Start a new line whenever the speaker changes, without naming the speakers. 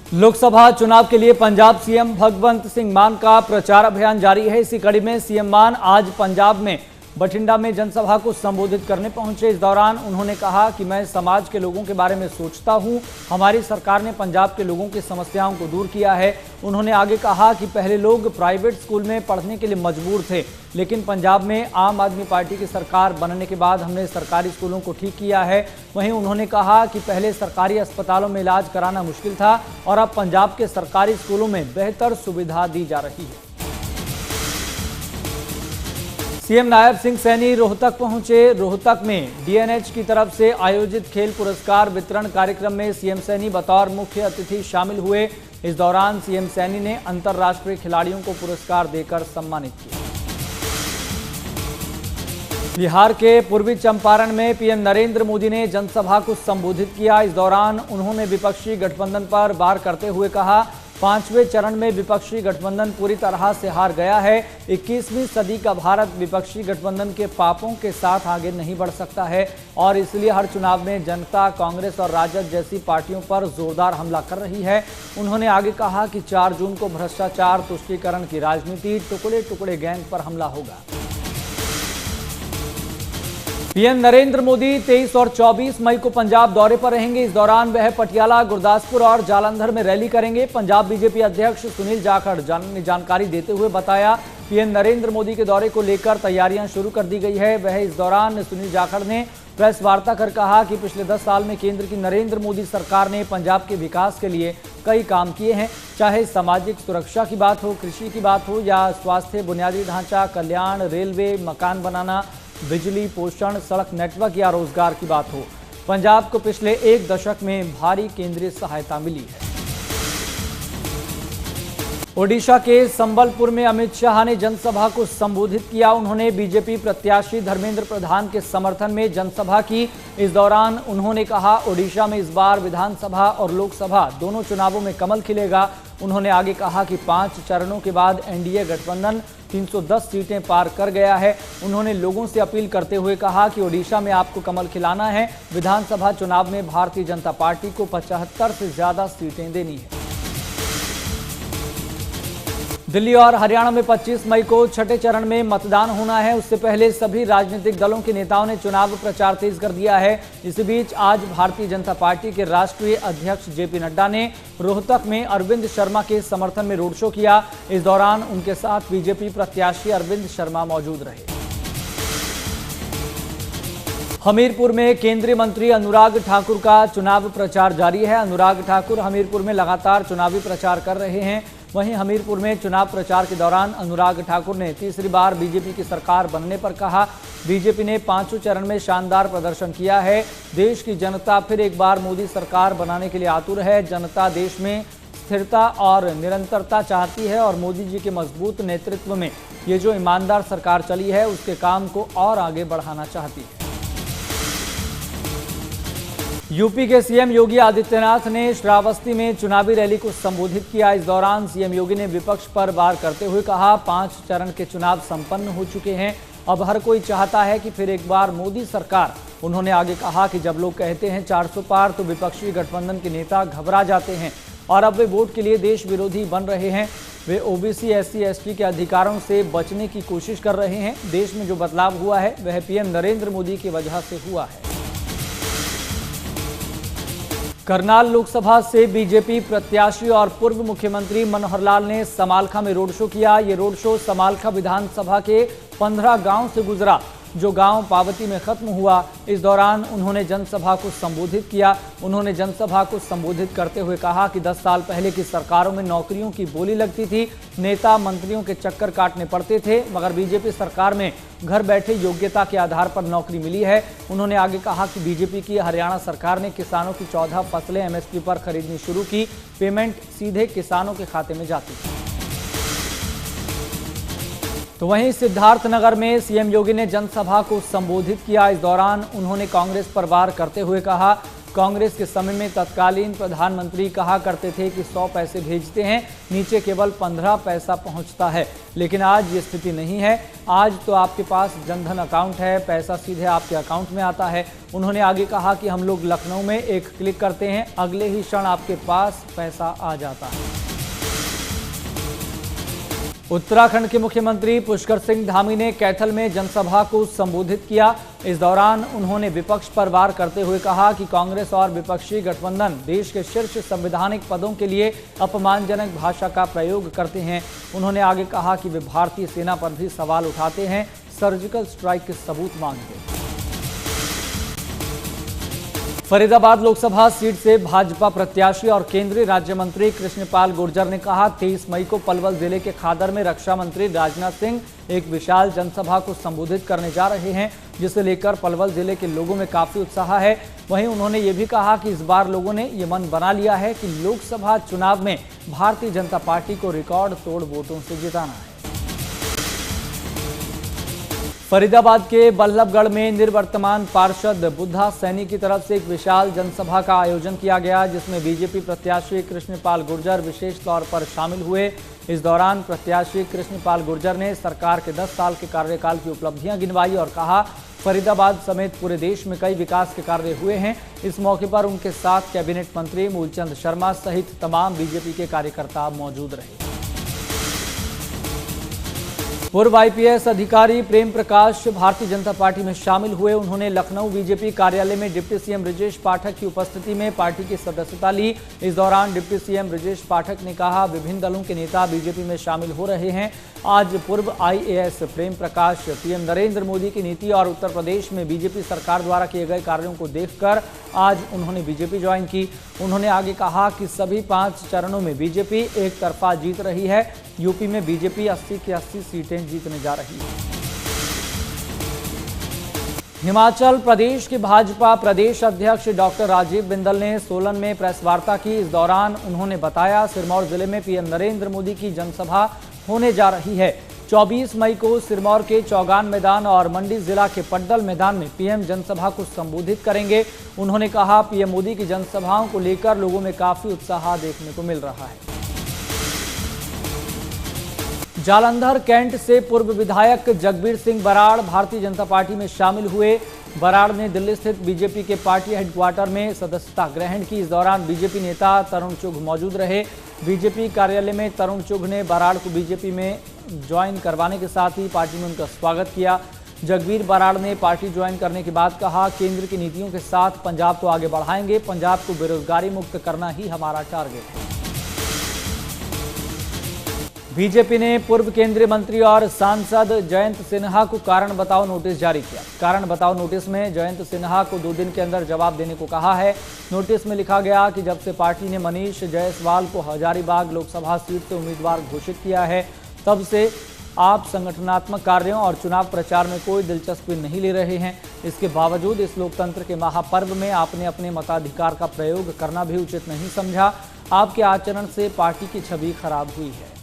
लोकसभा चुनाव के लिए पंजाब सीएम भगवंत सिंह मान का प्रचार अभियान जारी है। इसी कड़ी में सीएम मान आज पंजाब में बठिंडा में जनसभा को संबोधित करने पहुंचे। इस दौरान उन्होंने कहा कि मैं समाज के लोगों के बारे में सोचता हूं। हमारी सरकार ने पंजाब के लोगों की समस्याओं को दूर किया है। उन्होंने आगे कहा कि पहले लोग प्राइवेट स्कूल में पढ़ने के लिए मजबूर थे, लेकिन पंजाब में आम आदमी पार्टी की सरकार बनने के बाद हमने सरकारी स्कूलों को ठीक किया है। वहीं उन्होंने कहा कि पहले सरकारी अस्पतालों में इलाज कराना मुश्किल था और अब पंजाब के सरकारी स्कूलों में बेहतर सुविधा दी जा रही है। सीएम नायब सिंह सैनी रोहतक पहुंचे। रोहतक में डीएनएच की तरफ से आयोजित खेल पुरस्कार वितरण कार्यक्रम में सीएम सैनी बतौर मुख्य अतिथि शामिल हुए। इस दौरान सीएम सैनी ने अंतर्राष्ट्रीय खिलाड़ियों को पुरस्कार देकर सम्मानित किया। बिहार के पूर्वी चंपारण में पीएम नरेंद्र मोदी ने जनसभा को संबोधित किया। इस दौरान उन्होंने विपक्षी गठबंधन पर वार करते हुए कहा, 5वें चरण में विपक्षी गठबंधन पूरी तरह से हार गया है। 21वीं सदी का भारत विपक्षी गठबंधन के पापों के साथ आगे नहीं बढ़ सकता है और इसलिए हर चुनाव में जनता कांग्रेस और राजद जैसी पार्टियों पर जोरदार हमला कर रही है। उन्होंने आगे कहा कि 4 जून को भ्रष्टाचार तुष्टीकरण की राजनीति टुकड़े टुकड़े गैंग पर हमला होगा। पीएम नरेंद्र मोदी 23 और 24 मई को पंजाब दौरे पर रहेंगे। इस दौरान वह पटियाला, गुरदासपुर और जालंधर में रैली करेंगे। पंजाब बीजेपी अध्यक्ष सुनील जाखड़ ने जानकारी देते हुए बताया, पीएम नरेंद्र मोदी के दौरे को लेकर तैयारियां शुरू कर दी गई है। वह इस दौरान सुनील जाखड़ ने प्रेस वार्ता कर कहा कि पिछले 10 साल में केंद्र की नरेंद्र मोदी सरकार ने पंजाब के विकास के लिए कई काम किए हैं, चाहे सामाजिक सुरक्षा की बात हो, कृषि की बात हो या स्वास्थ्य, बुनियादी ढांचा, कल्याण, रेलवे, मकान बनाना, बिजली, पोषण, सड़क नेटवर्क या रोजगार की बात हो। पंजाब को पिछले 1 दशक में भारी केंद्रीय सहायता मिली है। ओडिशा के संबलपुर में अमित शाह ने जनसभा को संबोधित किया। उन्होंने बीजेपी प्रत्याशी धर्मेंद्र प्रधान के समर्थन में जनसभा की। इस दौरान उन्होंने कहा, ओडिशा में इस बार विधानसभा और लोकसभा दोनों चुनावों में कमल खिलेगा। उन्होंने आगे कहा कि 5 चरणों के बाद एनडीए गठबंधन 310 सीटें पार कर गया है। उन्होंने लोगों से अपील करते हुए कहा कि ओडिशा में आपको कमल खिलाना है। विधानसभा चुनाव में भारतीय जनता पार्टी को 75 से ज्यादा सीटें देनी है। दिल्ली और हरियाणा में 25 मई को छठे चरण में मतदान होना है। उससे पहले सभी राजनीतिक दलों के नेताओं ने चुनाव प्रचार तेज कर दिया है। इसी बीच आज भारतीय जनता पार्टी के राष्ट्रीय अध्यक्ष जेपी नड्डा ने रोहतक में अरविंद शर्मा के समर्थन में रोड शो किया। इस दौरान उनके साथ बीजेपी प्रत्याशी अरविंद शर्मा मौजूद रहे। हमीरपुर में केंद्रीय मंत्री अनुराग ठाकुर का चुनाव प्रचार जारी है। अनुराग ठाकुर हमीरपुर में लगातार चुनावी प्रचार कर रहे हैं। वहीं हमीरपुर में चुनाव प्रचार के दौरान अनुराग ठाकुर ने तीसरी बार बीजेपी की सरकार बनने पर कहा, बीजेपी ने 5वें चरण में शानदार प्रदर्शन किया है। देश की जनता फिर एक बार मोदी सरकार बनाने के लिए आतुर है। जनता देश में स्थिरता और निरंतरता चाहती है और मोदी जी के मजबूत नेतृत्व में ये जो ईमानदार सरकार चली है उसके काम को और आगे बढ़ाना चाहती है। यूपी के सीएम योगी आदित्यनाथ ने श्रावस्ती में चुनावी रैली को संबोधित किया। इस दौरान सीएम योगी ने विपक्ष पर वार करते हुए कहा, 5 चरण के चुनाव संपन्न हो चुके हैं, अब हर कोई चाहता है कि फिर एक बार मोदी सरकार। उन्होंने आगे कहा कि जब लोग कहते हैं 400 पार तो विपक्षी गठबंधन के नेता घबरा जाते हैं और अब वे वोट के लिए देश विरोधी बन रहे हैं। वे ओबीसी, एससी, एसटी के अधिकारों से बचने की कोशिश कर रहे हैं। देश में जो बदलाव हुआ है वह पीएम नरेंद्र मोदी की वजह से हुआ है। करनाल लोकसभा से बीजेपी प्रत्याशी और पूर्व मुख्यमंत्री मनोहर लाल ने समालखा में रोड शो किया। ये रोड शो समालखा विधानसभा के 15 गांव से गुजरा, जो गांव पावती में खत्म हुआ। इस दौरान उन्होंने जनसभा को संबोधित किया। उन्होंने जनसभा को संबोधित करते हुए कहा कि 10 साल पहले की सरकारों में नौकरियों की बोली लगती थी, नेता मंत्रियों के चक्कर काटने पड़ते थे, मगर बीजेपी सरकार में घर बैठे योग्यता के आधार पर नौकरी मिली है। उन्होंने आगे कहा कि बीजेपी की हरियाणा सरकार ने किसानों की 14 फसलें एमएसपी पर खरीदनी शुरू की। पेमेंट सीधे किसानों के खाते में जाती थी। तो वहीं सिद्धार्थनगर में सीएम योगी ने जनसभा को संबोधित किया। इस दौरान उन्होंने कांग्रेस पर वार करते हुए कहा, कांग्रेस के समय में तत्कालीन प्रधानमंत्री कहा करते थे कि 100 पैसे भेजते हैं, नीचे केवल 15 पैसा पहुंचता है। लेकिन आज ये स्थिति नहीं है। आज तो आपके पास जनधन अकाउंट है, पैसा सीधे आपके अकाउंट में आता है। उन्होंने आगे कहा कि हम लोग लखनऊ में एक क्लिक करते हैं, अगले ही क्षण आपके पास पैसा आ जाता है। उत्तराखंड के मुख्यमंत्री पुष्कर सिंह धामी ने कैथल में जनसभा को संबोधित किया। इस दौरान उन्होंने विपक्ष पर वार करते हुए कहा कि कांग्रेस और विपक्षी गठबंधन देश के शीर्ष संवैधानिक पदों के लिए अपमानजनक भाषा का प्रयोग करते हैं। उन्होंने आगे कहा कि वे भारतीय सेना पर भी सवाल उठाते हैं, सर्जिकल स्ट्राइक के सबूत मांगते हैं। फरीदाबाद लोकसभा सीट से भाजपा प्रत्याशी और केंद्रीय राज्य मंत्री कृष्णपाल गुर्जर ने कहा 23 मई को पलवल जिले के खादर में रक्षा मंत्री राजनाथ सिंह एक विशाल जनसभा को संबोधित करने जा रहे हैं, जिसे लेकर पलवल जिले के लोगों में काफी उत्साह है। वहीं उन्होंने ये भी कहा कि इस बार लोगों ने ये मन बना लिया है कि लोकसभा चुनाव में भारतीय जनता पार्टी को रिकॉर्ड तोड़ वोटों से जिताना है। फरीदाबाद के बल्लभगढ़ में निवर्तमान पार्षद बुद्धा सैनी की तरफ से एक विशाल जनसभा का आयोजन किया गया, जिसमें बीजेपी प्रत्याशी कृष्णपाल गुर्जर विशेष तौर पर शामिल हुए। इस दौरान प्रत्याशी कृष्णपाल गुर्जर ने सरकार के 10 साल के कार्यकाल की उपलब्धियां गिनवाई और कहा फरीदाबाद समेत पूरे देश में कई विकास के कार्य हुए हैं। इस मौके पर उनके साथ कैबिनेट मंत्री मूलचंद शर्मा सहित तमाम बीजेपी के कार्यकर्ता मौजूद रहे। पूर्व आईपीएस अधिकारी प्रेम प्रकाश भारतीय जनता पार्टी में शामिल हुए। उन्होंने लखनऊ बीजेपी कार्यालय में डिप्टी सीएम ब्रजेश पाठक की उपस्थिति में पार्टी की सदस्यता ली। इस दौरान डिप्टी सीएम ब्रजेश पाठक ने कहा विभिन्न दलों के नेता बीजेपी में शामिल हो रहे हैं। आज पूर्व आईएएस प्रेम प्रकाश पीएम नरेंद्र मोदी की नीति और उत्तर प्रदेश में बीजेपी सरकार द्वारा किए गए कार्यों को देखकर आज उन्होंने बीजेपी ज्वाइन की। उन्होंने आगे कहा कि सभी 5 चरणों में बीजेपी एक तरफा जीत रही है। यूपी में बीजेपी 80 की 80 सीटें जीतने जा रही है। हिमाचल प्रदेश के भाजपा प्रदेश अध्यक्ष डॉक्टर राजीव बिंदल ने सोलन में प्रेस वार्ता की। इस दौरान उन्होंने बताया सिरमौर जिले में पीएम नरेंद्र मोदी की जनसभा होने जा रही है। 24 मई को सिरमौर के चौगान मैदान और मंडी जिला के पड्डल मैदान में पीएम जनसभा को संबोधित करेंगे। उन्होंने कहा पीएम मोदी की जनसभाओं को लेकर लोगों में काफी उत्साह देखने को मिल रहा है। जालंधर कैंट से पूर्व विधायक जगबीर सिंह बराड़ भारतीय जनता पार्टी में शामिल हुए। बराड़ ने दिल्ली स्थित बीजेपी के पार्टी हेडक्वार्टर में सदस्यता ग्रहण की। इस दौरान बीजेपी नेता तरुण चुघ मौजूद रहे। बीजेपी कार्यालय में तरुण चुघ ने बराड़ को बीजेपी में ज्वाइन करवाने के साथ ही पार्टी में उनका स्वागत किया। जगबीर बराड़ ने पार्टी ज्वाइन करने के बाद कहा केंद्र की नीतियों के साथ पंजाब को आगे बढ़ाएंगे, पंजाब को बेरोजगारी मुक्त करना ही हमारा टारगेट है। बीजेपी ने पूर्व केंद्रीय मंत्री और सांसद जयंत सिन्हा को कारण बताओ नोटिस जारी किया। कारण बताओ नोटिस में जयंत सिन्हा को 2 दिन के अंदर जवाब देने को कहा है। नोटिस में लिखा गया कि जब से पार्टी ने मनीष जायसवाल को हजारीबाग लोकसभा सीट से उम्मीदवार घोषित किया है, तब से आप संगठनात्मक कार्यों और चुनाव प्रचार में कोई दिलचस्पी नहीं ले रहे हैं। इसके बावजूद इस लोकतंत्र के महापर्व में आपने अपने मताधिकार का प्रयोग करना भी उचित नहीं समझा। आपके आचरण से पार्टी की छवि खराब हुई है।